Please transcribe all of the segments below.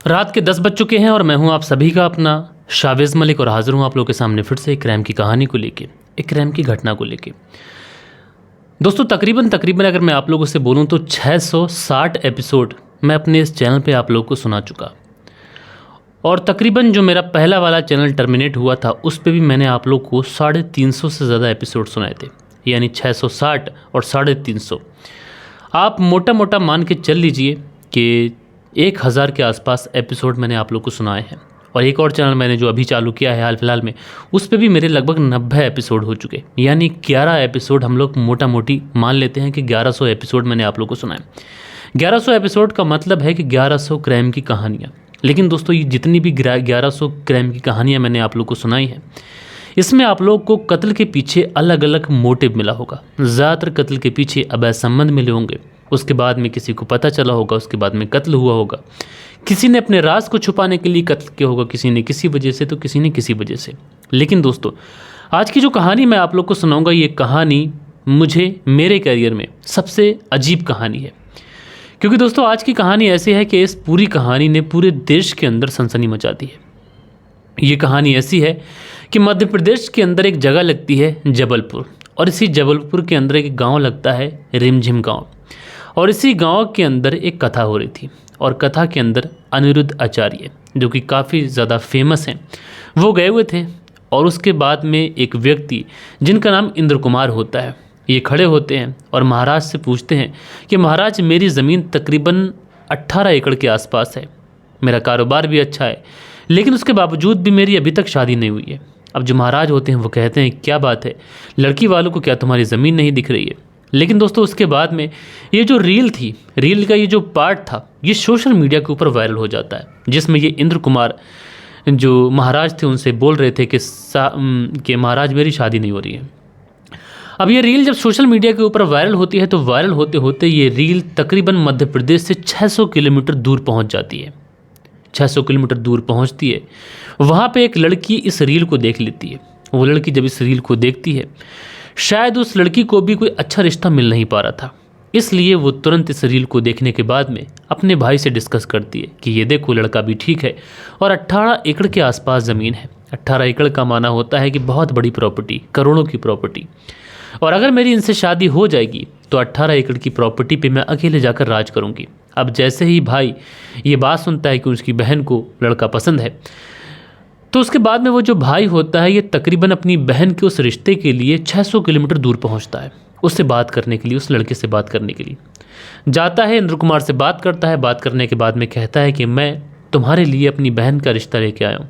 रात के 10 बज चुके हैं और मैं हूं आप सभी का अपना शावेज़ मलिक और हाजिर हूं आप लोगों के सामने फिर से एक क्राइम की कहानी को लेके, एक क्राइम की घटना को लेके। दोस्तों तकरीबन अगर मैं आप लोगों से बोलूं तो 660 एपिसोड मैं अपने इस चैनल पे आप लोगों को सुना चुका। और तकरीबन जो मेरा पहला वाला चैनल टर्मिनेट हुआ था उस पे भी मैंने आप लोग को 350 से ज़्यादा एपिसोड सुनाए थे, यानी 660 और 350। आप मोटा मोटा मान के चल लीजिए कि 1000 के आसपास एपिसोड मैंने आप लोग को सुनाए हैं। और एक और चैनल मैंने जो अभी चालू किया है हाल फिलहाल में, उस पे भी मेरे लगभग 90 एपिसोड हो चुके, यानी 11 एपिसोड हम लोग मोटा मोटी मान लेते हैं कि 1100 एपिसोड मैंने आप लोग को सुनाए। 1100 एपिसोड का मतलब है कि 1100 क्राइम की कहानियाँ। लेकिन दोस्तों ये जितनी भी 1100 क्राइम की कहानियाँ मैंने आप लोग को सुनाई हैं, इसमें आप लोग को कत्ल के पीछे अलग अलग मोटिव मिला होगा। ज़्यादातर कत्ल के पीछे अवैध संबंध मिले होंगे, उसके बाद में किसी को पता चला होगा, उसके बाद में कत्ल हुआ होगा, किसी ने अपने राज को छुपाने के लिए कत्ल किया होगा, किसी ने किसी वजह से तो किसी ने किसी वजह से। लेकिन दोस्तों आज की जो कहानी मैं आप लोग को सुनाऊंगा, ये कहानी मुझे मेरे करियर में सबसे अजीब कहानी है। क्योंकि दोस्तों आज की कहानी ऐसी है कि इस पूरी कहानी ने पूरे देश के अंदर सनसनी मचा दी है। ये कहानी ऐसी है कि मध्य प्रदेश के अंदर एक जगह लगती है जबलपुर, और इसी जबलपुर के अंदर एक गांव लगता है रिमझिम गांव। और इसी गांव के अंदर एक कथा हो रही थी, और कथा के अंदर अनिरुद्ध आचार्य जो कि काफ़ी ज़्यादा फेमस हैं, वो गए हुए थे। और उसके बाद में एक व्यक्ति जिनका नाम इंद्र कुमार होता है, ये खड़े होते हैं और महाराज से पूछते हैं कि महाराज मेरी ज़मीन तकरीबन 18 एकड़ के आसपास है, मेरा कारोबार भी अच्छा है, लेकिन उसके बावजूद भी मेरी अभी तक शादी नहीं हुई है। अब जो महाराज होते हैं वो कहते हैं क्या बात है, लड़की वालों को क्या तुम्हारी ज़मीन नहीं दिख रही है। लेकिन दोस्तों उसके बाद में ये जो रील थी, रील का ये जो पार्ट था, ये सोशल मीडिया के ऊपर वायरल हो जाता है, जिसमें ये इंद्र कुमार जो महाराज थे उनसे बोल रहे थे कि महाराज मेरी शादी नहीं हो रही है। अब ये रील जब सोशल मीडिया के ऊपर वायरल होती है तो वायरल होते होते ये रील तकरीबन मध्य प्रदेश से 600 किलोमीटर दूर पहुंच जाती है। 600 किलोमीटर दूर पहुंचती है, वहाँ पे एक लड़की इस रील को देख लेती है। वो लड़की जब इस रील को देखती है, शायद उस लड़की को भी कोई अच्छा रिश्ता मिल नहीं पा रहा था, इसलिए वो तुरंत इस रील को देखने के बाद में अपने भाई से डिस्कस करती है कि ये देखो लड़का भी ठीक है और 18 एकड़ के आसपास ज़मीन है। 18 एकड़ का माना होता है कि बहुत बड़ी प्रॉपर्टी, करोड़ों की प्रॉपर्टी। और अगर मेरी इनसे शादी हो जाएगी तो 18 एकड़ की प्रॉपर्टी पे मैं अकेले जाकर राज करूँगी। अब जैसे ही भाई ये बात सुनता है कि उसकी बहन को लड़का पसंद है, तो उसके बाद में वो जो भाई होता है ये तकरीबन अपनी बहन के उस रिश्ते के लिए 600 किलोमीटर दूर पहुंचता है, उससे बात करने के लिए, उस लड़के से बात करने के लिए जाता है। इंद्र कुमार से बात करता है, बात करने के बाद में कहता है कि मैं तुम्हारे लिए अपनी बहन का रिश्ता लेके आया हूँ,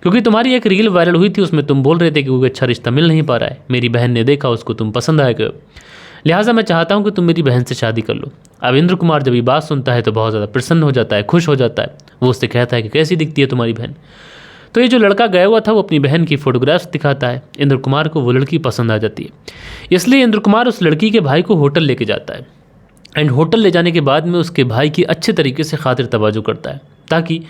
क्योंकि तुम्हारी एक रील वायरल हुई थी, उसमें तुम बोल रहे थे कि कोई अच्छा रिश्ता मिल नहीं पा रहा है, मेरी बहन ने देखा, उसको तुम पसंद आ गए, लिहाजा मैं चाहता हूँ कि तुम मेरी बहन से शादी कर लो। अब इंद्र कुमार जब ये बात सुनता है तो बहुत ज़्यादा प्रसन्न हो जाता है, खुश हो जाता है। वो उससे कहता है कि कैसी दिखती है तुम्हारी बहन। तो ये जो लड़का गया हुआ था वो अपनी बहन की फ़ोटोग्राफ्स दिखाता है। इंद्र कुमार को वो लड़की पसंद आ जाती है, इसलिए इंद्र कुमार उस लड़की के भाई को होटल लेके जाता है। एंड होटल ले जाने के बाद में उसके भाई की अच्छे तरीके से खातिर तवज्जो करता है ताकि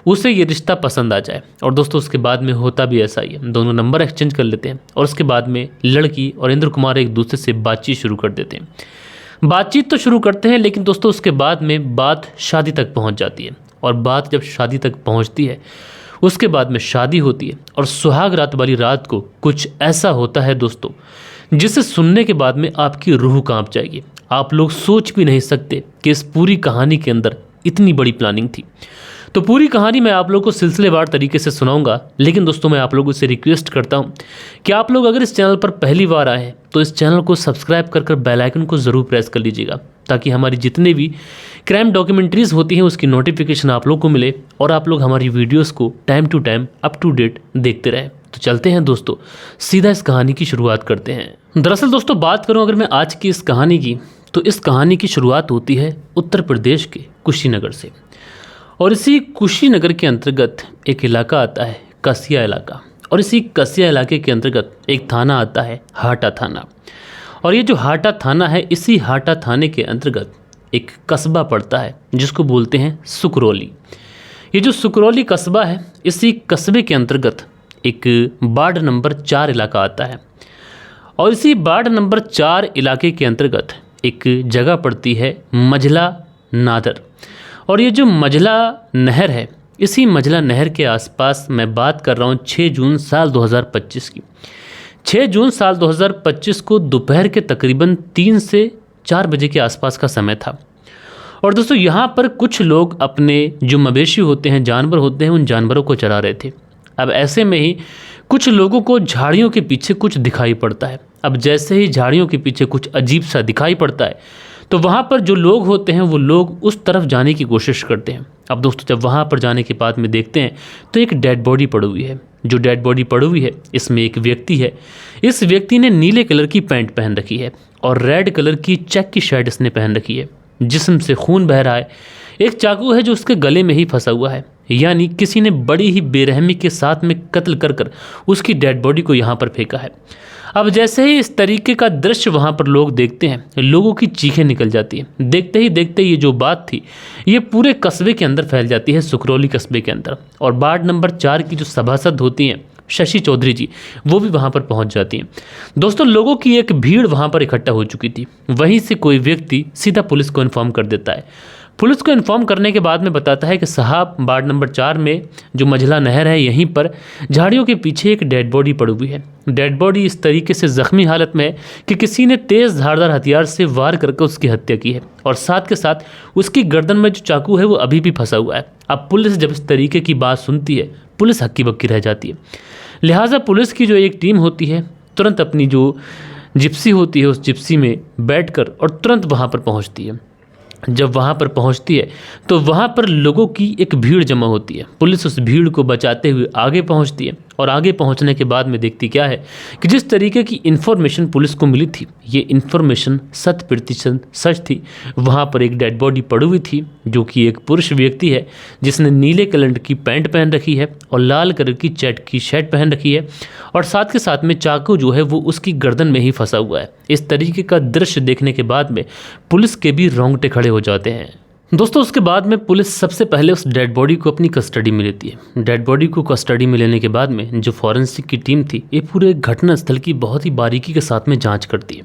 उसे ये रिश्ता पसंद आ जाए। और दोस्तों उसके बाद में होता भी ऐसा ही है, दोनों नंबर एक्सचेंज कर लेते हैं और उसके बाद में लड़की और इंद्र कुमार एक दूसरे से बातचीत शुरू कर देते हैं। बातचीत तो शुरू करते हैं, लेकिन दोस्तों उसके बाद में बात शादी तक पहुंच जाती है। और बात जब शादी तक पहुंचती है, उसके बाद में शादी होती है। और सुहाग रात वाली रात को कुछ ऐसा होता है दोस्तों, जिसे सुनने के बाद में आपकी रूह कांप जाएगी। आप लोग सोच भी नहीं सकते कि इस पूरी कहानी के अंदर इतनी बड़ी प्लानिंग थी। तो पूरी कहानी मैं आप लोगों को सिलसिलेवार तरीके से सुनाऊंगा, लेकिन दोस्तों मैं आप लोगों से रिक्वेस्ट करता हूं कि आप लोग अगर इस चैनल पर पहली बार आए हैं तो इस चैनल को सब्सक्राइब कर बेल आइकन को ज़रूर प्रेस कर लीजिएगा, ताकि हमारी जितने भी क्राइम डॉक्यूमेंट्रीज़ होती हैं उसकी नोटिफिकेशन आप लोग को मिले और आप लोग हमारी वीडियोज़ को time to time up to date देखते रहें। तो चलते हैं दोस्तों, सीधा इस कहानी की शुरुआत करते हैं। दरअसल दोस्तों बात करूँ अगर मैं आज की इस कहानी की, तो इस कहानी की शुरुआत होती है उत्तर प्रदेश के कुशीनगर से। और इसी कुशीनगर के अंतर्गत एक इलाका आता है कसिया इलाका, और इसी कसिया इलाके के अंतर्गत एक थाना आता है हाटा थाना। और ये जो हाटा थाना है, इसी हाटा थाने के अंतर्गत एक कस्बा पड़ता है जिसको बोलते हैं सुकरौली। ये जो सुकरौली कस्बा है, इसी कस्बे के अंतर्गत एक वार्ड नंबर 4 इलाका आता है। और इसी वार्ड नंबर 4 इलाके के अंतर्गत एक जगह पड़ती है मझला नादर। और ये जो मझला नहर है, इसी मझला नहर के आसपास मैं बात कर रहा हूँ 6 जून साल 2025 की। 6 जून साल 2025 को दोपहर के तकरीबन 3 से 4 बजे के आसपास का समय था। और दोस्तों यहाँ पर कुछ लोग अपने जो मवेशी होते हैं, जानवर होते हैं, उन जानवरों को चरा रहे थे। अब ऐसे में ही कुछ लोगों को झाड़ियों के पीछे कुछ दिखाई पड़ता है। अब जैसे ही झाड़ियों के पीछे कुछ अजीब सा दिखाई पड़ता है तो वहाँ पर जो लोग होते हैं वो लोग उस तरफ जाने की कोशिश करते हैं। अब दोस्तों जब वहाँ पर जाने के बाद में देखते हैं तो एक डेड बॉडी पड़ी हुई है। जो डेड बॉडी पड़ी हुई है इसमें एक व्यक्ति है। इस व्यक्ति ने नीले कलर की पैंट पहन रखी है और रेड कलर की चेक की शर्ट इसने पहन रखी है। जिस्म से खून बह रहा है। एक चाकू है जो उसके गले में ही फंसा हुआ है, यानी किसी ने बड़ी ही बेरहमी के साथ में कत्ल कर कर उसकी डेड बॉडी को यहाँ पर फेंका है। अब जैसे ही इस तरीके का दृश्य वहाँ पर लोग देखते हैं, लोगों की चीखें निकल जाती हैं। देखते ही देखते ये जो बात थी ये पूरे कस्बे के अंदर फैल जाती है, सुकरौली कस्बे के अंदर। और वार्ड नंबर 4 की जो सभासद होती हैं शशि चौधरी जी, वो भी वहाँ पर पहुँच जाती हैं। दोस्तों लोगों की एक भीड़ वहाँ पर इकट्ठा हो चुकी थी। वहीं से कोई व्यक्ति सीधा पुलिस को इन्फॉर्म कर देता है। पुलिस को इन्फॉर्म करने के बाद में बताता है कि साहब, वार्ड नंबर 4 में जो मझला नहर है यहीं पर झाड़ियों के पीछे एक डेड बॉडी पड़ी हुई है। डेड बॉडी इस तरीके से ज़ख्मी हालत में है कि किसी ने तेज़ धारदार हथियार से वार करके उसकी हत्या की है और साथ के साथ उसकी गर्दन में जो चाकू है वो अभी भी फंसा हुआ है। अब पुलिस जब इस तरीके की बात सुनती है, पुलिस हक्की बक्की रह जाती है। लिहाजा पुलिस की जो एक टीम होती है तुरंत अपनी जो जिप्सी होती है उस जिप्सी में बैठकर और तुरंत वहाँ पर पहुँचती है। जब वहाँ पर पहुँचती है तो वहाँ पर लोगों की एक भीड़ जमा होती है। पुलिस उस भीड़ को बचाते हुए आगे पहुँचती है और आगे पहुँचने के बाद में देखती क्या है कि जिस तरीके की इन्फॉर्मेशन पुलिस को मिली थी ये इन्फॉर्मेशन 100% सच थी। वहाँ पर एक डेड बॉडी पड़ी हुई थी जो कि एक पुरुष व्यक्ति है जिसने नीले कलर की पैंट पहन रखी है और लाल कलर की चेक की शर्ट पहन रखी है और साथ के साथ में चाकू जो है वो उसकी गर्दन में ही फंसा हुआ है। इस तरीके का दृश्य देखने के बाद में पुलिस के भी रोंगटे खड़े हो जाते हैं। दोस्तों उसके बाद में पुलिस सबसे पहले उस डेड बॉडी को अपनी कस्टडी में लेती है। डेड बॉडी को कस्टडी में लेने के बाद में जो फॉरेंसिक की टीम थी ये पूरे घटनास्थल की बहुत ही बारीकी के साथ में जांच करती है।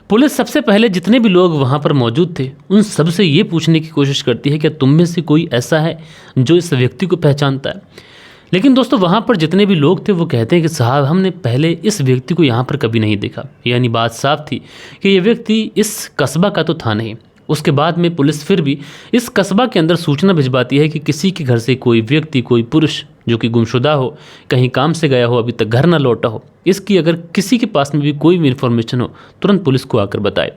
पुलिस सबसे पहले जितने भी लोग वहाँ पर मौजूद थे उन सबसे ये पूछने की कोशिश करती है कि तुम में से कोई ऐसा है जो इस व्यक्ति को पहचानता है। लेकिन दोस्तों वहाँ पर जितने भी लोग थे वो कहते हैं कि साहब हमने पहले इस व्यक्ति को यहाँ पर कभी नहीं देखा। यानी बात साफ थी कि ये व्यक्ति इस कस्बा का तो था नहीं। उसके बाद में पुलिस फिर भी इस कस्बा के अंदर सूचना भिजवाती है कि किसी के घर से कोई व्यक्ति, कोई पुरुष जो कि गुमशुदा हो, कहीं काम से गया हो, अभी तक घर ना लौटा हो, इसकी अगर किसी के पास में भी कोई भी इन्फॉर्मेशन हो तुरंत पुलिस को आकर बताए।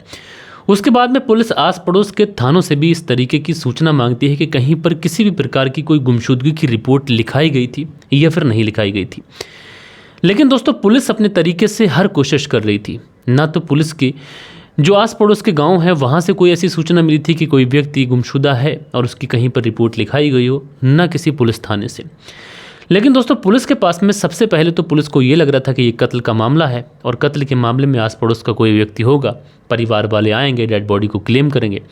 उसके बाद में पुलिस आस पड़ोस के थानों से भी इस तरीके की सूचना मांगती है कि कहीं पर किसी भी प्रकार की कोई गुमशुदगी की रिपोर्ट लिखाई गई थी या फिर नहीं लिखाई गई थी। लेकिन दोस्तों पुलिस अपने तरीके से हर कोशिश कर रही थी। ना तो पुलिस की जो आस पड़ोस के गांव हैं वहाँ से कोई ऐसी सूचना मिली थी कि कोई व्यक्ति गुमशुदा है और उसकी कहीं पर रिपोर्ट लिखाई गई हो, ना किसी पुलिस थाने से। लेकिन दोस्तों पुलिस के पास में सबसे पहले तो पुलिस को ये लग रहा था कि ये कत्ल का मामला है और कत्ल के मामले में आस पड़ोस का कोई व्यक्ति होगा, परिवार वाले आएंगे, डेड बॉडी को क्लेम करेंगे,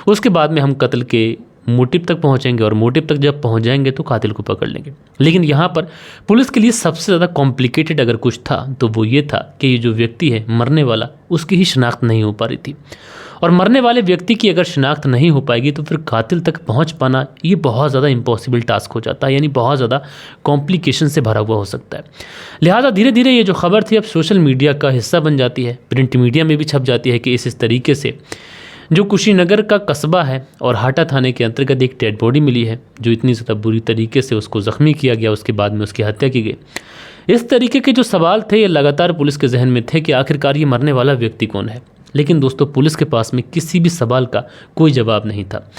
उसके बाद में हम कत्ल के मोटिव तक पहुंचेंगे और मोटिव तक जब पहुंच जाएंगे तो कातिल को पकड़ लेंगे। लेकिन यहाँ पर पुलिस के लिए सबसे ज़्यादा कॉम्प्लिकेटेड अगर कुछ था तो वो ये था कि ये जो व्यक्ति है मरने वाला, उसकी ही शिनाख्त नहीं हो पा रही थी। और मरने वाले व्यक्ति की अगर शिनाख्त नहीं हो पाएगी तो फिर कातिल तक पहुंच पाना ये बहुत ज़्यादा इम्पॉसिबल टास्क हो जाता है, यानी बहुत ज़्यादा कॉम्प्लिकेशन से भरा हुआ हो सकता है। लिहाजा धीरे धीरे ये जो खबर थी अब सोशल मीडिया का हिस्सा बन जाती है, प्रिंट मीडिया में भी छप जाती है कि इस तरीके से जो कुशीनगर का कस्बा है और हाटा थाने के अंतर्गत एक डेड बॉडी मिली है जो इतनी ज़्यादा बुरी तरीके से उसको ज़ख्मी किया गया, उसके बाद में उसकी हत्या की गई। इस तरीके के जो सवाल थे ये लगातार पुलिस के जहन में थे कि आखिरकार ये मरने वाला व्यक्ति कौन है। लेकिन दोस्तों पुलिस के पास में किसी भी सवाल का कोई जवाब नहीं था।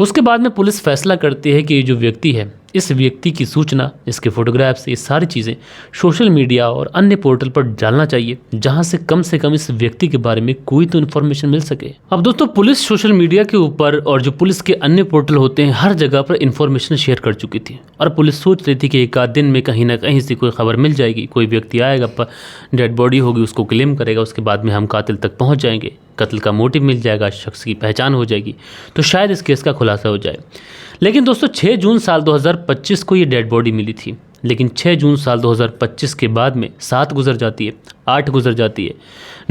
उसके बाद में पुलिस फैसला करती है कि ये जो व्यक्ति है, इस व्यक्ति की सूचना, इसके फोटोग्राफ्स, ये सारी चीज़ें सोशल मीडिया और अन्य पोर्टल पर डालना चाहिए जहां से कम इस व्यक्ति के बारे में कोई तो इन्फॉर्मेशन मिल सके। अब दोस्तों पुलिस सोशल मीडिया के ऊपर और जो पुलिस के अन्य पोर्टल होते हैं हर जगह पर इन्फॉर्मेशन शेयर कर चुकी थी और पुलिस सोच रही थी कि एक आध दिन में कहीं ना कहीं से कोई खबर मिल जाएगी, कोई व्यक्ति आएगा, डेड बॉडी होगी, उसको क्लेम करेगा, उसके बाद में हम कातिल तक पहुँच जाएंगे, कत्ल का मोटिव मिल जाएगा, शख्स की पहचान हो जाएगी, तो शायद इस केस का खुलासा हो जाए। लेकिन दोस्तों 6 जून साल 2025 को ये डेड बॉडी मिली थी। लेकिन 6 जून साल 2025 के बाद में 7 गुजर जाती है, 8 गुजर जाती है,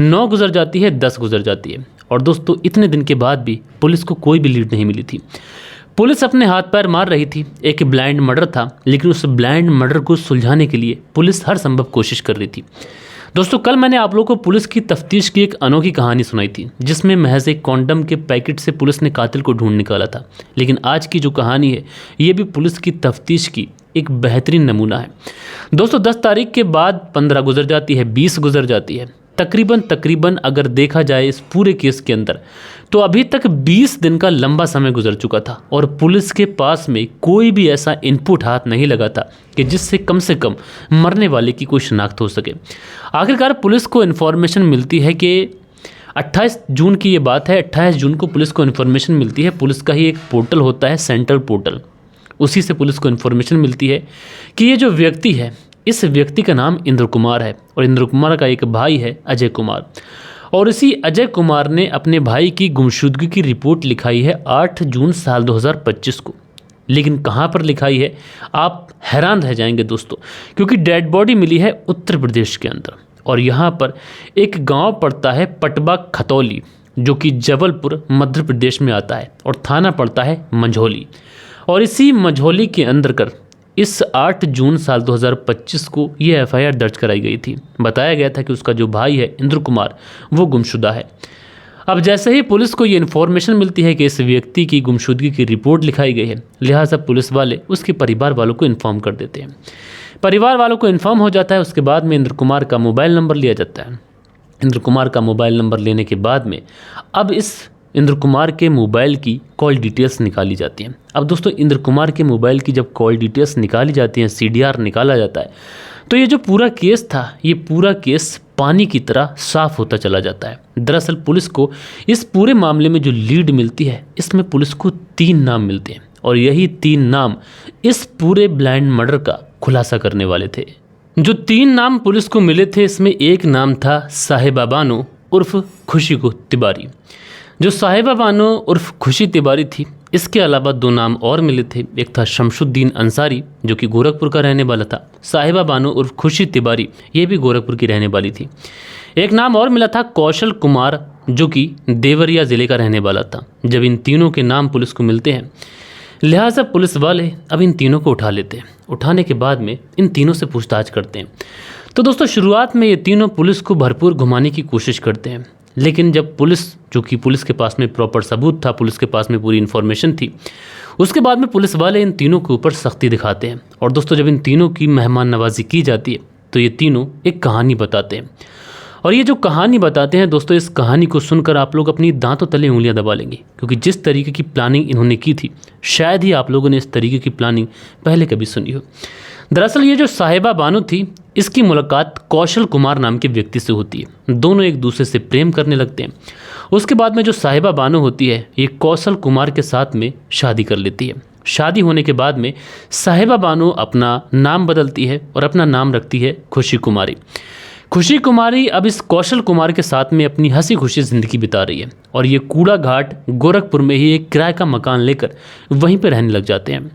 9 गुजर जाती है, 10 गुजर जाती है और दोस्तों इतने दिन के बाद भी पुलिस को कोई भी लीड नहीं मिली थी। पुलिस अपने हाथ पैर मार रही थी। एक ब्लाइंड मर्डर था, लेकिन उस ब्लाइंड मर्डर को सुलझाने के लिए पुलिस हर संभव कोशिश कर रही थी। दोस्तों, कल मैंने आप लोगों को पुलिस की तफ्तीश की एक अनोखी कहानी सुनाई थी, जिसमें महज एक कॉन्डम के पैकेट से पुलिस ने कातिल को ढूंढ निकाला था। लेकिन आज की जो कहानी है, ये भी पुलिस की तफ्तीश की एक बेहतरीन नमूना है। दोस्तों, 10 तारीख के बाद 15 गुजर जाती है, 20 गुजर जाती है। तकरीबन अगर देखा जाए इस पूरे केस के अंदर, तो अभी तक 20 दिन का लंबा समय गुजर चुका था और पुलिस के पास में कोई भी ऐसा इनपुट हाथ नहीं लगा था कि जिससे कम से कम मरने वाले की कोई शनाख्त हो सके। आखिरकार पुलिस को इन्फॉर्मेशन मिलती है कि 28 जून की ये बात है, 28 जून को पुलिस को इन्फॉर्मेशन मिलती है। पुलिस का ही एक पोर्टल होता है, सेंट्रल पोर्टल, उसी से पुलिस को इन्फॉर्मेशन मिलती है कि ये जो व्यक्ति है, इस व्यक्ति का नाम इंद्र कुमार है और इंद्र कुमार का एक भाई है अजय कुमार। और इसी अजय कुमार ने अपने भाई की गुमशुदगी की रिपोर्ट लिखाई है 8 जून साल 2025 को। लेकिन कहाँ पर लिखाई है, आप हैरान रह जाएंगे दोस्तों, क्योंकि डेड बॉडी मिली है उत्तर प्रदेश के अंदर। और यहाँ पर एक गांव पड़ता है पटबा खतौली, जो कि जबलपुर मध्य प्रदेश में आता है, और थाना पड़ता है मंझौली। और इसी मंझौली के अंदर कर इस 8 जून साल 2025 को ये एफआईआर दर्ज कराई गई थी। बताया गया था कि उसका जो भाई है इंद्र कुमार, वो गुमशुदा है। अब जैसे ही पुलिस को ये इन्फॉर्मेशन मिलती है कि इस व्यक्ति की गुमशुदगी की रिपोर्ट लिखाई गई है, लिहाजा पुलिस वाले उसके परिवार वालों को इन्फॉर्म कर देते हैं। परिवार वालों को इन्फॉर्म हो जाता है। उसके बाद में इंद्र कुमार का मोबाइल नंबर लिया जाता है। इंद्र कुमार का मोबाइल नंबर लेने के बाद में अब इस इंद्र कुमार के मोबाइल की कॉल डिटेल्स निकाली जाती हैं। अब दोस्तों, इंद्र कुमार के मोबाइल की जब कॉल डिटेल्स निकाली जाती हैं, सीडीआर निकाला जाता है, तो ये जो पूरा केस था, ये पूरा केस पानी की तरह साफ होता चला जाता है। दरअसल पुलिस को इस पूरे मामले में जो लीड मिलती है, इसमें पुलिस को 3 नाम मिलते हैं और यही 3 नाम इस पूरे ब्लाइंड मर्डर का खुलासा करने वाले थे। जो 3 नाम पुलिस को मिले थे, इसमें एक नाम था साहिबा बानो उर्फ खुशी को तिवारी। जो साहिबा बानो उर्फ खुशी तिवारी थी, इसके अलावा 2 नाम और मिले थे। एक था शमशुद्दीन अंसारी, जो कि गोरखपुर का रहने वाला था। साहिबा बानो उर्फ खुशी तिवारी, ये भी गोरखपुर की रहने वाली थी। एक नाम और मिला था कौशल कुमार, जो कि देवरिया ज़िले का रहने वाला था। जब इन तीनों के नाम पुलिस को मिलते हैं, लिहाजा पुलिस वाले अब इन तीनों को उठा लेते हैं। उठाने के बाद में इन तीनों से पूछताछ करते हैं। तो दोस्तों, शुरुआत में ये तीनों पुलिस को भरपूर घुमाने की कोशिश करते हैं, लेकिन जब पुलिस, जो कि पुलिस के पास में प्रॉपर सबूत था, पुलिस के पास में पूरी इन्फॉर्मेशन थी, उसके बाद में पुलिस वाले इन तीनों के ऊपर सख्ती दिखाते हैं। और दोस्तों, जब इन तीनों की मेहमान नवाजी की जाती है, तो ये तीनों एक कहानी बताते हैं। और ये जो कहानी बताते हैं दोस्तों, इस कहानी को सुनकर आप लोग अपनी दांतों तले उंगलियां दबा लेंगे, क्योंकि जिस तरीके की प्लानिंग इन्होंने की थी, शायद ही आप लोगों ने इस तरीके की प्लानिंग पहले कभी सुनी हो। दरअसल ये जो साहिबा बानो थी, इसकी मुलाकात कौशल कुमार नाम के व्यक्ति से होती है। दोनों एक दूसरे से प्रेम करने लगते हैं। उसके बाद में जो साहिबा बानो होती है, ये कौशल कुमार के साथ में शादी कर लेती है। शादी होने के बाद में साहिबा बानो अपना नाम बदलती है और अपना नाम रखती है खुशी कुमारी। खुशी कुमारी अब इस कौशल कुमार के साथ में अपनी हंसी खुशी ज़िंदगी बिता रही है और ये कूड़ा घाट गोरखपुर में ही एक किराए का मकान लेकर वहीं पर रहने लग जाते हैं।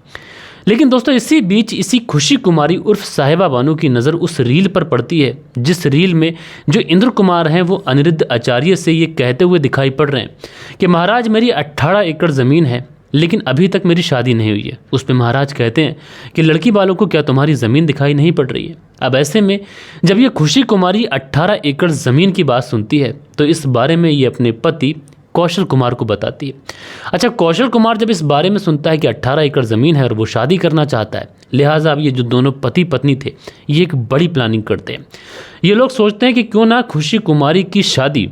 लेकिन दोस्तों, इसी बीच इसी खुशी कुमारी उर्फ साहिबा बानो की नज़र उस रील पर पड़ती है, जिस रील में जो इंद्र कुमार हैं, वो अनिरुद्ध आचार्य से ये कहते हुए दिखाई पड़ रहे हैं कि महाराज, मेरी 18 एकड़ ज़मीन है, लेकिन अभी तक मेरी शादी नहीं हुई है। उस पर महाराज कहते हैं कि लड़की वालों को क्या तुम्हारी ज़मीन दिखाई नहीं पड़ रही है। अब ऐसे में जब ये खुशी कुमारी 18 एकड़ ज़मीन की बात सुनती है, तो इस बारे में ये अपने पति कौशल कुमार को बताती है। अच्छा, कौशल कुमार जब इस बारे में सुनता है कि 18 एकड़ ज़मीन है और वो शादी करना चाहता है, लिहाजा अब ये जो दोनों पति पत्नी थे, ये एक बड़ी प्लानिंग करते हैं। ये लोग सोचते हैं कि क्यों ना खुशी कुमारी की शादी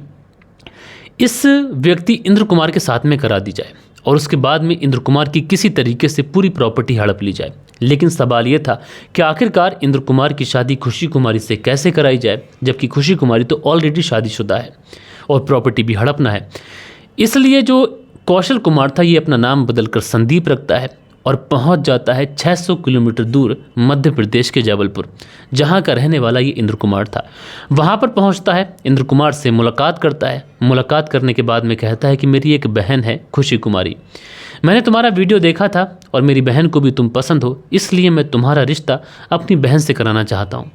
इस व्यक्ति इंद्र कुमार के साथ में करा दी जाए और उसके बाद में इंद्र कुमार की किसी तरीके से पूरी प्रॉपर्टी हड़प ली जाए। लेकिन सवाल ये था कि आखिरकार इंद्र कुमार की शादी खुशी कुमारी से कैसे कराई जाए, जबकि खुशी कुमारी तो ऑलरेडी शादीशुदा है और प्रॉपर्टी भी हड़पना है। इसलिए जो कौशल कुमार था, ये अपना नाम बदलकर संदीप रखता है और पहुंच जाता है 600 किलोमीटर दूर मध्य प्रदेश के जबलपुर, जहां का रहने वाला ये इंद्र कुमार था। वहां पर पहुंचता है, इंद्र कुमार से मुलाकात करता है। मुलाकात करने के बाद में कहता है कि मेरी एक बहन है खुशी कुमारी, मैंने तुम्हारा वीडियो देखा था और मेरी बहन को भी तुम पसंद हो, इसलिए मैं तुम्हारा रिश्ता अपनी बहन से कराना चाहता हूँ।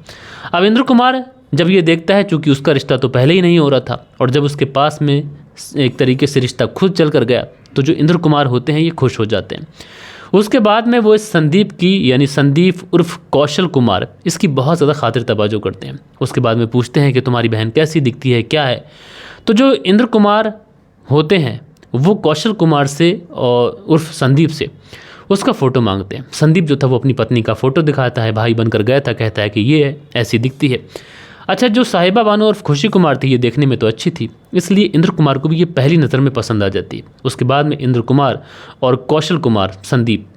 अब इंद्र कुमार जब ये देखता है, चूँकि उसका रिश्ता तो पहले ही नहीं हो रहा था, और जब उसके पास में एक तरीके से रिश्ता खुद चल कर गया, तो जो इंद्र कुमार होते हैं ये खुश हो जाते हैं। उसके बाद में वो इस संदीप की, यानी संदीप उर्फ कौशल कुमार, इसकी बहुत ज़्यादा खातिर तवज्जो करते हैं। उसके बाद में पूछते हैं कि तुम्हारी बहन कैसी दिखती है, क्या है। तो जो इंद्र कुमार होते हैं वो कौशल कुमार से और उर्फ संदीप से उसका फ़ोटो मांगते हैं। संदीप जो था वो अपनी पत्नी का फ़ोटो दिखाता है, भाई बनकर गया था, कहता है कि ये है, ऐसी दिखती है। अच्छा, जो साहिबा बानो और खुशी कुमार थी ये देखने में तो अच्छी थी, इसलिए इंद्र कुमार को भी ये पहली नज़र में पसंद आ जाती है। उसके बाद में इंद्र कुमार और कौशल कुमार, संदीप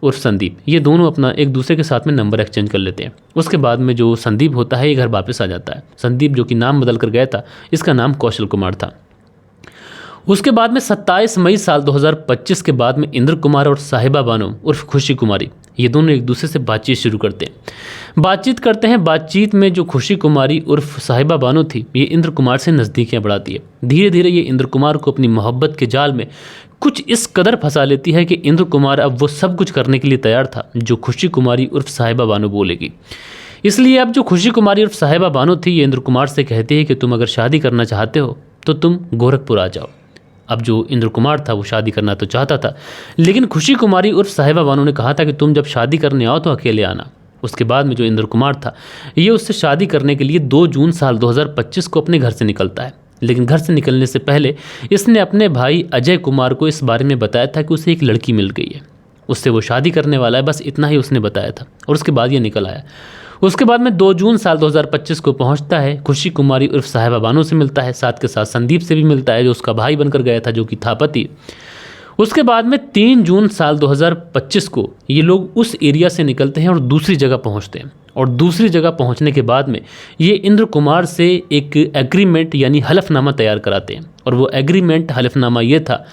उर्फ संदीप, ये दोनों अपना एक दूसरे के साथ में नंबर एक्सचेंज कर लेते हैं। उसके बाद में जो संदीप होता है ये घर वापस आ जाता है। संदीप जो कि नाम बदल कर गया था, इसका नाम कौशल कुमार था। उसके बाद में 27 मई साल 2025 के बाद में इंद्र कुमार और साहिबा बानो उर्फ खुशी कुमारी ये दोनों एक दूसरे से बातचीत शुरू करते हैं। बातचीत में जो खुशी कुमारी उर्फ साहिबा बानो थी ये इंद्र कुमार से नज़दीकियाँ बढ़ाती है। धीरे धीरे ये इंद्र कुमार को अपनी मोहब्बत के जाल में कुछ इस कदर फंसा लेती है कि इंद्र कुमार अब वो सब कुछ करने के लिए तैयार था जो खुशी कुमारी उर्फ साहिबा बानो बोलेगी। इसलिए अब जो खुशी कुमारी उर्फ साहिबा बानो थी ये इंद्र कुमार से कहती है कि तुम अगर शादी करना चाहते हो तो तुम गोरखपुर आ जाओ। अब जो इंद्र कुमार था वो शादी करना तो चाहता था, लेकिन खुशी कुमारी उर्फ साहिबा बानो ने कहा था कि तुम जब शादी करने आओ तो अकेले आना। उसके बाद में जो इंद्र कुमार था ये उससे शादी करने के लिए 2 जून साल 2025 को अपने घर से निकलता है। लेकिन घर से निकलने से पहले इसने अपने भाई अजय कुमार को इस बारे में बताया था कि उसे एक लड़की मिल गई है, उससे वो शादी करने वाला है, बस इतना ही उसने बताया था और उसके बाद ये निकल आया। उसके बाद में 2 जून साल 2025 को पहुंचता है, खुशी कुमारी उर्फ साहिबा बानो से मिलता है, साथ के साथ संदीप से भी मिलता है जो उसका भाई बनकर गया था, जो कि था पति। उसके बाद में 3 जून साल 2025 को ये लोग उस एरिया से निकलते हैं और दूसरी जगह पहुंचते हैं। और दूसरी जगह पहुंचने के बाद में ये इंद्र कुमार से एक एग्रीमेंट यानी हलफनामा तैयार कराते हैं। और वो एग्रीमेंट हलफनामा ये था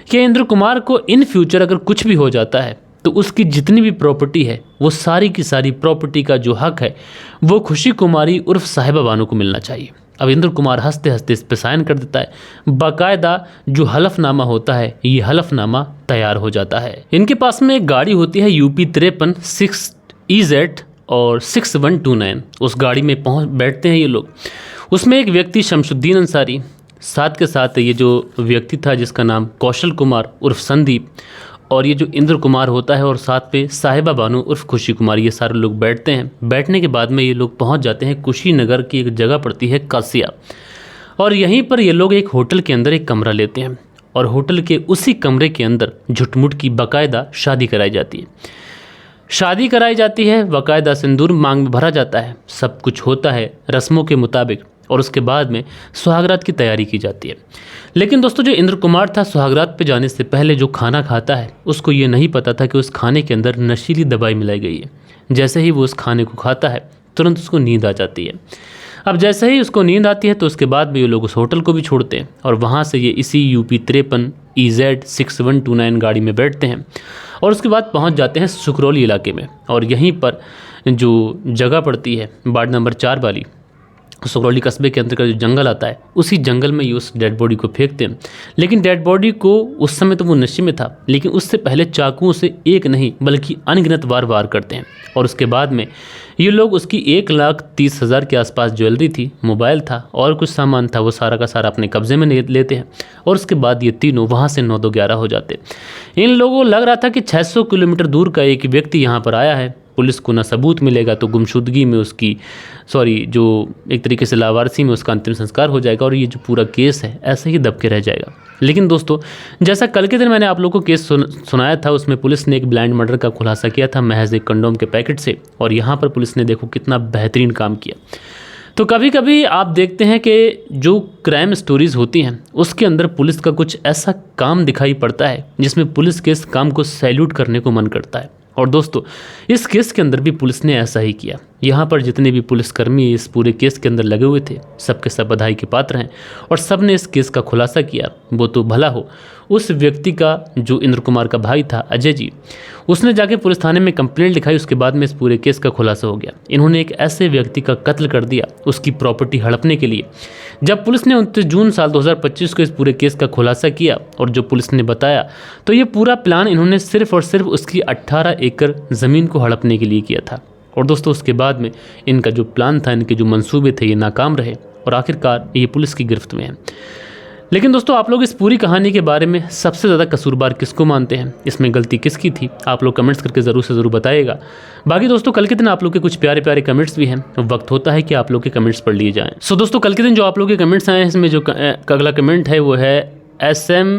कि इंद्र कुमार को इन फ्यूचर अगर कुछ भी हो जाता है तो उसकी जितनी भी प्रॉपर्टी है वो सारी की सारी प्रॉपर्टी का जो हक है वो खुशी कुमारी उर्फ साहिबा बानो को मिलना चाहिए। अब इंद्र कुमार हंसते हंसते इस पर साइन कर देता है। बाकायदा जो हलफनामा होता है ये हलफनामा तैयार हो जाता है। इनके पास में एक गाड़ी होती है UP 53 6EZ और 6129। उस गाड़ी में बैठते हैं ये लोग। उसमें एक व्यक्ति शमशुद्दीन अंसारी, साथ के साथ ये जो व्यक्ति था जिसका नाम कौशल कुमार उर्फ संदीप, और ये जो इंद्र कुमार होता है, और साथ पे साहिबा बानो उर्फ खुशी कुमार, ये सारे लोग बैठते हैं। बैठने के बाद में ये लोग पहुंच जाते हैं कुशीनगर की एक जगह पड़ती है कासिया, और यहीं पर ये लोग एक होटल के अंदर एक कमरा लेते हैं और होटल के उसी कमरे के अंदर झुटमुट की बाकायदा शादी कराई जाती है। शादी कराई जाती है, बाकायदा सिंदूर मांग में भरा जाता है, सब कुछ होता है रस्मों के मुताबिक, और उसके बाद में सुहागरात की तैयारी की जाती है। लेकिन दोस्तों जो इंद्र कुमार था सुहागरात पे जाने से पहले जो खाना खाता है उसको ये नहीं पता था कि उस खाने के अंदर नशीली दवाई मिलाई गई है। जैसे ही वो उस खाने को खाता है तुरंत उसको नींद आ जाती है। अब जैसे ही उसको नींद आती है तो उसके बाद में ये लोग उस होटल को भी छोड़ते हैं और वहाँ से ये इसी UP 53 EZ 6129 गाड़ी में बैठते हैं और उसके बाद पहुँच जाते हैं सुकरौली इलाके में। और यहीं पर जो जगह पड़ती है वार्ड नंबर 4 वाली, सुकरौली कस्बे के अंतर्गत जो जंगल आता है, उसी जंगल में ये उस डेड बॉडी को फेंकते हैं। लेकिन डेड बॉडी को उस समय तो वो नशे में था, लेकिन उससे पहले चाकुओं से एक नहीं बल्कि अनगिनत वार करते हैं। और उसके बाद में ये लोग उसकी 1,30,000 के आसपास ज्वेलरी थी, मोबाइल था और कुछ सामान था, वो सारा का सारा अपने कब्जे में लेते हैं। और उसके बाद ये तीनों वहाँ से 9-2-11 हो जाते। इन लोगों को लग रहा था कि 600 किलोमीटर दूर का एक व्यक्ति यहाँ पर आया है, पुलिस को ना सबूत मिलेगा तो गुमशुदगी में उसकी जो एक तरीके से लावारसी में उसका अंतिम संस्कार हो जाएगा और ये जो पूरा केस है ऐसे ही दब के रह जाएगा। लेकिन दोस्तों जैसा कल के दिन मैंने आप लोगों को केस सुनाया था, उसमें पुलिस ने एक ब्लाइंड मर्डर का खुलासा किया था महज एक कंडोम के पैकेट से, और यहाँ पर पुलिस ने देखो कितना बेहतरीन काम किया। तो कभी कभी आप देखते हैं कि जो क्राइम स्टोरीज़ होती हैं उसके अंदर पुलिस का कुछ ऐसा काम दिखाई पड़ता है जिसमें पुलिस के इस काम को सैल्यूट करने को मन करता है। और दोस्तों इस केस के अंदर भी पुलिस ने ऐसा ही किया। यहाँ पर जितने भी पुलिसकर्मी इस पूरे केस के अंदर लगे हुए थे सबके सब बधाई के पात्र हैं और सब ने इस केस का खुलासा किया। वो तो भला हो उस व्यक्ति का जो इंद्र कुमार का भाई था अजय जी, उसने जाके पुलिस थाने में कंप्लेंट लिखाई, उसके बाद में इस पूरे केस का खुलासा हो गया। इन्होंने एक ऐसे व्यक्ति का कत्ल कर दिया उसकी प्रॉपर्टी हड़पने के लिए। जब पुलिस ने 29 जून साल 2025 को इस पूरे केस का खुलासा किया और जो पुलिस ने बताया तो ये पूरा प्लान इन्होंने सिर्फ और सिर्फ उसकी 18 एकड़ ज़मीन को हड़पने के लिए किया था। और दोस्तों उसके बाद में इनका जो प्लान था, इनके जो मंसूबे थे, ये नाकाम रहे और आखिरकार ये पुलिस की गिरफ्त में है। लेकिन दोस्तों आप लोग इस पूरी कहानी के बारे में सबसे ज़्यादा कसूरवार किसको मानते हैं, इसमें गलती किसकी थी, आप लोग कमेंट्स करके ज़रूर से ज़रूर बताइएगा। बाकी दोस्तों कल के दिन आप लोग के कुछ प्यारे प्यारे कमेंट्स भी हैं, वक्त होता है कि आप लोग के कमेंट्स पढ़ लिए जाएँ। सो दोस्तों कल के दिन जो आप लोग के कमेंट्स आए हैं, इसमें जो अगला कमेंट है वो है SM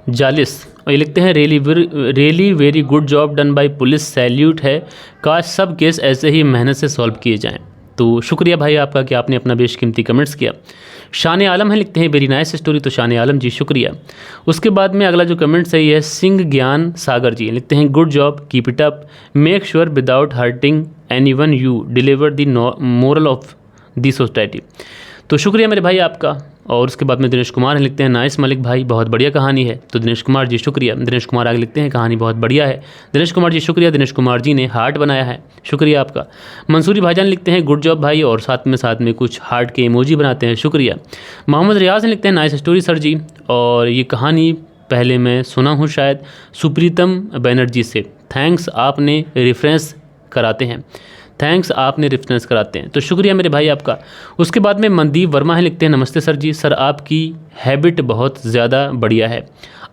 जालिस, और ये लिखते हैं really very good job done by police, salute है, काश सब केस ऐसे ही मेहनत से सॉल्व किए जाएं। तो शुक्रिया भाई आपका कि आपने अपना बेशकीमती कमेंट्स किया। शान आलम है, लिखते हैं वेरी नाइस स्टोरी, तो शान आलम जी शुक्रिया। उसके बाद में अगला जो कमेंट्स है ये है सिंह ज्ञान सागर जी, लिखते हैं good job, keep it up, make sure without hurting anyone you deliver the moral of the society. तो शुक्रिया मेरे भाई आपका। और उसके बाद में दिनेश कुमार हैं, लिखते हैं नाइस मलिक भाई, बहुत बढ़िया कहानी है। तो दिनेश कुमार जी शुक्रिया। दिनेश कुमार आगे लिखते हैं कहानी बहुत बढ़िया है। दिनेश कुमार जी शुक्रिया। दिनेश कुमार जी ने हार्ट बनाया है, शुक्रिया आपका। मंसूरी भाईजान लिखते हैं गुड जॉब भाई, और साथ में कुछ हार्ट के इमोजी बनाते हैं, शुक्रिया। मोहम्मद रियाज ने लिखते हैं नाइस स्टोरी सर जी, और ये कहानी पहले मैं सुना हूँ शायद सुप्रीतम बनर्जी से, थैंक्स आपने रेफरेंस कराते हैं, थैंक्स आपने रेफरेंस कराते हैं, तो शुक्रिया मेरे भाई आपका। उसके बाद में मनदीप वर्मा है, लिखते हैं नमस्ते सर जी, सर आपकी हैबिट बहुत ज़्यादा बढ़िया है,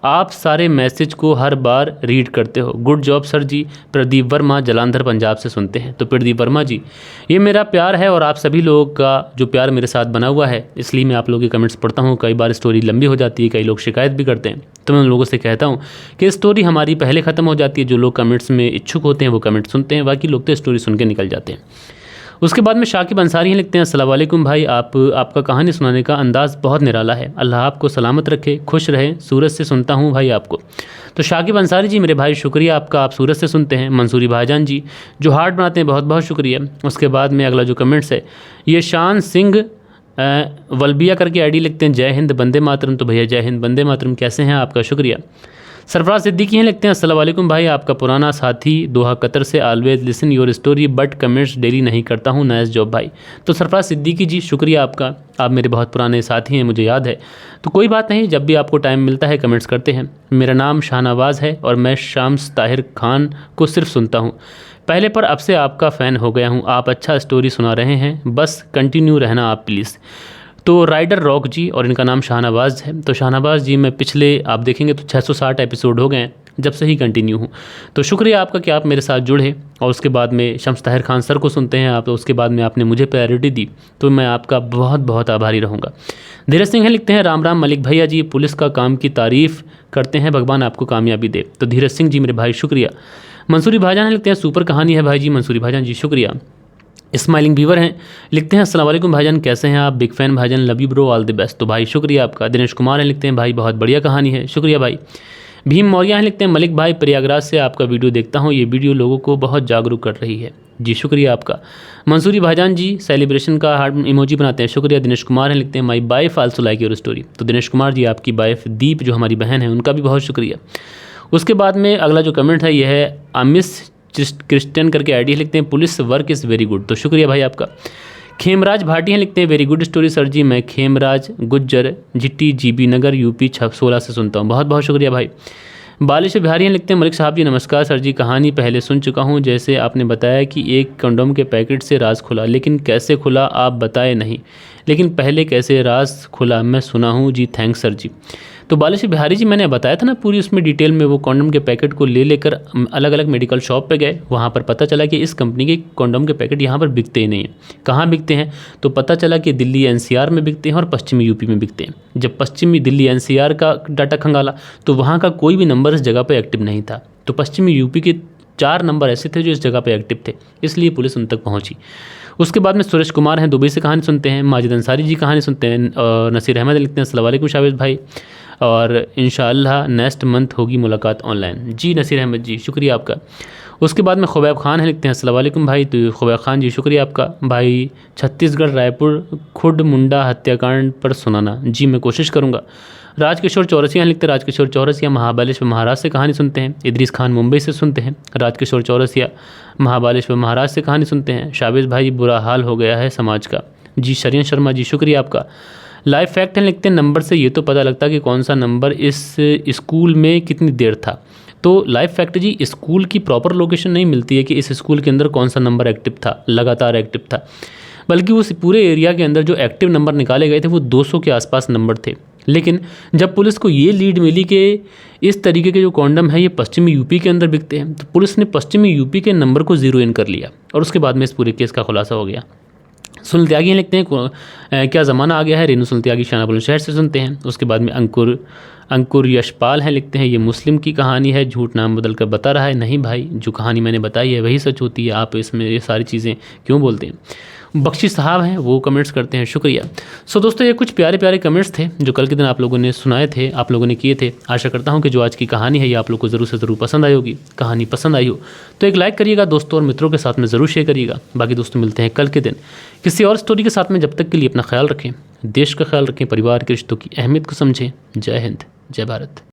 आप सारे मैसेज को हर बार रीड करते हो, गुड जॉब सर जी। प्रदीप वर्मा जलंधर पंजाब से सुनते हैं। तो प्रदीप वर्मा जी ये मेरा प्यार है और आप सभी लोगों का जो प्यार मेरे साथ बना हुआ है, इसलिए मैं आप लोगों के कमेंट्स पढ़ता हूँ। कई बार स्टोरी लंबी हो जाती है, कई लोग शिकायत भी करते हैं, तो मैं उन लोगों से कहता हूँ कि स्टोरी हमारी पहले ख़त्म हो जाती है। जो लोग कमेंट्स में इच्छुक होते हैं वो कमेंट सुनते हैं, बाकी लोग तो स्टोरी सुन के निकल जाते हैं। उसके बाद में शाकिब अंसारी हैं, लिखते हैं अस्सलाम वालेकुम भाई, आपका कहानी सुनाने का अंदाज़ बहुत निराला है, अल्लाह आपको सलामत रखे, खुश रहें, सूरत से सुनता हूँ भाई आपको। तो शाकिब अंसारी जी मेरे भाई शुक्रिया आपका, आप सूरत से सुनते हैं। मंसूरी भाईजान जी जो हार्ट बनाते हैं, बहुत बहुत शुक्रिया। उसके बाद में अगला जो कमेंट्स है ये शान सिंह वलबिया करके आईडी, लिखते हैं जय हिंद बंदे मातरम। तो भैया जय हिंद बंदे मातरम, कैसे हैं आपका, शुक्रिया। सरफराज सिद्दीकी हैं, लिखते हैं अस्सलाम वालेकुम भाई, आपका पुराना साथी दोहा कतर से, always listen your story but comments daily नहीं करता हूँ, नाइस जॉब भाई। तो सरफराज सिद्दीकी जी शुक्रिया आपका, आप मेरे बहुत पुराने साथी हैं, मुझे याद है। तो कोई बात नहीं, जब भी आपको टाइम मिलता है कमेंट्स करते हैं। मेरा नाम शाहनवाज है और मैं शाम्स ताहिर खान को सिर्फ सुनता हूँ, पहले पर अब से आपका फ़ैन हो गया हूँ, आप अच्छा स्टोरी सुना रहे हैं, बस कंटिन्यू रहना आप प्लीज़। तो राइडर रॉक जी, और इनका नाम शाहनवाज है। तो शाहनवाज जी मैं पिछले आप देखेंगे तो 660 एपिसोड हो गए हैं जब से ही कंटिन्यू हूँ, तो शुक्रिया आपका कि आप मेरे साथ जुड़े। और उसके बाद में शम्स ताहिर खान सर को सुनते हैं आप, तो उसके बाद में आपने मुझे प्रायोरिटी दी, तो मैं आपका बहुत बहुत आभारी रहूँगा। धीरज सिंह है, लिखते हैं राम राम मलिक भैया जी, पुलिस का काम की तारीफ़ करते हैं, भगवान आपको कामयाबी दे। तो धीरज सिंह जी मेरे भाई शुक्रिया। मंसूरी भाईजान लिखते हैं सुपर कहानी है भाई जी, मंसूरी भाईजान जी शुक्रिया। स्माइलिंग व्यूवर हैं, लिखते हैं अस्सलाम वालेकुम भाईजान, कैसे हैं आप, बिग फैन भाईजान, love you bro, all the best. तो भाई शुक्रिया आपका। दिनेश कुमार हैं, लिखते हैं भाई बहुत बढ़िया कहानी है, शुक्रिया भाई। भीम मौर्य हैं, लिखते हैं मलिक भाई प्रयागराज से आपका वीडियो देखता हूँ, ये वीडियो लोगों को बहुत जागरूक कर रही है, जी शुक्रिया आपका। मंसूरी भाईजान जी सेलिब्रेशन का हार्ट इमोजी बनाते हैं, शुक्रिया। दिनेश कुमार हैं, लिखते हैं my wife also like your story. तो दिनेश कुमार जी आपकी वाइफ दीप जो हमारी बहन है उनका भी बहुत शुक्रिया। उसके बाद में अगला जो कमेंट है यह है अमिस क्रिस्टियन करके आईडी, लिखते हैं police work is very good. तो शुक्रिया भाई आपका। खेमराज भाटी हैं, लिखते हैं वेरी गुड स्टोरी सर जी, मैं खेमराज गुज्जर जिट्टी GB नगर UP 16 से सुनता हूँ, बहुत बहुत शुक्रिया भाई। बालिश बिहारी हैं, लिखते हैं मलिक साहब जी नमस्कार सर जी, कहानी पहले सुन चुका हूँ, जैसे आपने बताया कि एक कंडोम के पैकेट से राज खुला, लेकिन कैसे खुला आप बताए नहीं, लेकिन पहले कैसे राज खुला मैं सुना हूँ जी, थैंक्स सर जी। तो बालिश बिहारी जी मैंने बताया था ना पूरी उसमें डिटेल में, वो कॉन्डम के पैकेट को लेकर अलग अलग मेडिकल शॉप पे गए, वहाँ पर पता चला कि इस कंपनी के कॉन्डम के पैकेट यहाँ पर बिकते ही नहीं हैं। कहाँ बिकते हैं, तो पता चला कि दिल्ली NCR में बिकते हैं और पश्चिमी UP में बिकते हैं। जब पश्चिमी दिल्ली NCR का डाटा खंगाला तो वहाँ का कोई भी नंबर इस जगह पर एक्टिव नहीं था, तो पश्चिमी UP के 4 नंबर ऐसे थे जो इस जगह पर एक्टिव थे, इसलिए पुलिस उन तक पहुँची। उसके बाद में सुरेश कुमार हैं, दुबई से कहानी सुनते हैं। माजिद अंसारी जी कहानी सुनते हैं। और नसीर अहमद लिखते हैं अस्सलाम वालेकुम शावेद भाई, और इंशाअल्लाह नेक्स्ट मंथ होगी मुलाकात ऑनलाइन। जी नसीर अहमद जी शुक्रिया आपका। उसके बाद में खुबैब खान है, लिखते हैं अस्सलाम वालेकुम भाई। तो खुबैब खान जी शुक्रिया आपका भाई। छत्तीसगढ़ रायपुर खुड मुंडा हत्याकांड पर सुनाना, जी मैं कोशिश करूँगा। राजकिशोर चौरसिया लिखते हैं, राजकिशोर चौरसिया महाबलेश्वर महाराज से कहानी सुनते हैं। इदरीस खान मुंबई से सुनते हैं। राजकिशोर चौरसिया महाबलेश्वर महाराज से कहानी सुनते हैं। शाबिज भाई बुरा हाल हो गया है समाज का, जी शरियन शर्मा जी शुक्रिया आपका। लाइव फैक्ट है, लिखते हैं नंबर से ये तो पता लगता कि कौन सा नंबर इस स्कूल में कितनी देर था। तो लाइव फैक्ट जी स्कूल की प्रॉपर लोकेशन नहीं मिलती है कि इस स्कूल के अंदर कौन सा नंबर एक्टिव था, लगातार एक्टिव था, बल्कि उस पूरे एरिया के अंदर जो एक्टिव नंबर निकाले गए थे वो 200 के आसपास नंबर थे। लेकिन जब पुलिस को ये लीड मिली कि इस तरीके के जो कॉन्डम है ये पश्चिमी यूपी के अंदर बिकते हैं, तो पुलिस ने पश्चिमी यूपी के नंबर को ज़ीरो इन कर लिया और उसके बाद में इस पूरे केस का खुलासा हो गया। सुनील त्यागी लिखते हैं क्या ज़माना आ गया है, रेणु सुनील त्यागी शाहजहां बुलंदशहर से सुनते हैं। उसके बाद में अंकुर यशपाल हैं, लिखते हैं ये मुस्लिम की कहानी है, झूठ नाम बदल कर बता रहा है। नहीं भाई, जो कहानी मैंने बताई है वही सच होती है, आप इसमें ये सारी चीज़ें क्यों बोलते हैं। बख्शी साहब हैं, वो कमेंट्स करते हैं, शुक्रिया। सो दोस्तों, ये कुछ प्यारे प्यारे कमेंट्स थे जो कल के दिन आप लोगों ने सुनाए थे, आप लोगों ने किए थे। आशा करता हूँ कि जो आज की कहानी है ये आप लोग को ज़रूर से ज़रूर पसंद आई होगी। कहानी पसंद आई हो तो एक लाइक करिएगा, दोस्तों और मित्रों के साथ में ज़रूर शेयर करिएगा। बाकी दोस्तों, मिलते हैं कल के दिन किसी और स्टोरी के साथ में। जब तक के लिए अपना ख्याल रखें, देश का ख्याल रखें, परिवार के रिश्तों की अहमियत को समझें। जय हिंद, जय भारत।